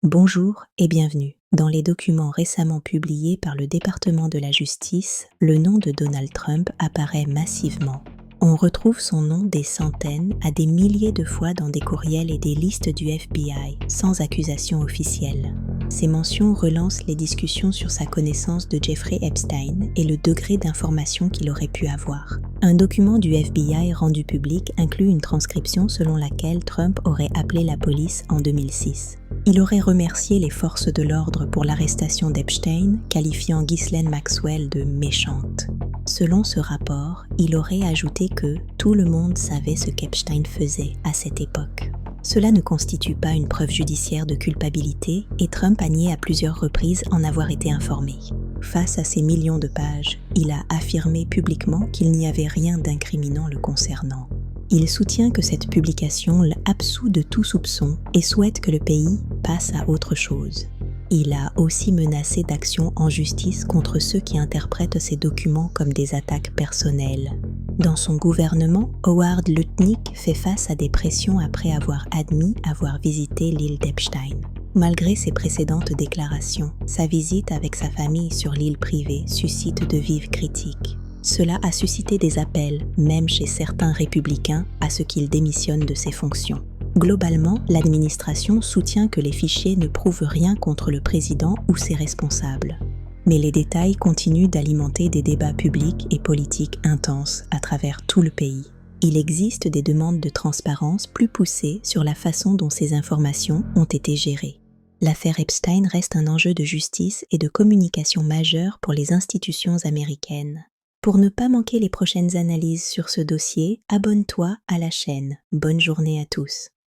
Bonjour et bienvenue. Dans les documents récemment publiés par le département de la justice, le nom de Donald Trump apparaît massivement. On retrouve son nom des centaines à des milliers de fois dans des courriels et des listes du FBI, sans accusation officielle. Ces mentions relancent les discussions sur sa connaissance de Jeffrey Epstein et le degré d'information qu'il aurait pu avoir. Un document du FBI rendu public inclut une transcription selon laquelle Trump aurait appelé la police en 2006. Il aurait remercié les forces de l'ordre pour l'arrestation d'Epstein, qualifiant Ghislaine Maxwell de « méchante ». Selon ce rapport, il aurait ajouté que tout le monde savait ce qu'Epstein faisait à cette époque. Cela ne constitue pas une preuve judiciaire de culpabilité et Trump a nié à plusieurs reprises en avoir été informé. Face à ces millions de pages, il a affirmé publiquement qu'il n'y avait rien d'incriminant le concernant. Il soutient que cette publication l'absout de tout soupçon et souhaite que le pays passe à autre chose. Il a aussi menacé d'actions en justice contre ceux qui interprètent ces documents comme des attaques personnelles. Dans son gouvernement, Howard Lutnick fait face à des pressions après avoir admis avoir visité l'île d'Epstein. Malgré ses précédentes déclarations, sa visite avec sa famille sur l'île privée suscite de vives critiques. Cela a suscité des appels, même chez certains républicains, à ce qu'il démissionne de ses fonctions. Globalement, l'administration soutient que les fichiers ne prouvent rien contre le président ou ses responsables. Mais les détails continuent d'alimenter des débats publics et politiques intenses à travers tout le pays. Il existe des demandes de transparence plus poussées sur la façon dont ces informations ont été gérées. L'affaire Epstein reste un enjeu de justice et de communication majeur pour les institutions américaines. Pour ne pas manquer les prochaines analyses sur ce dossier, abonne-toi à la chaîne. Bonne journée à tous.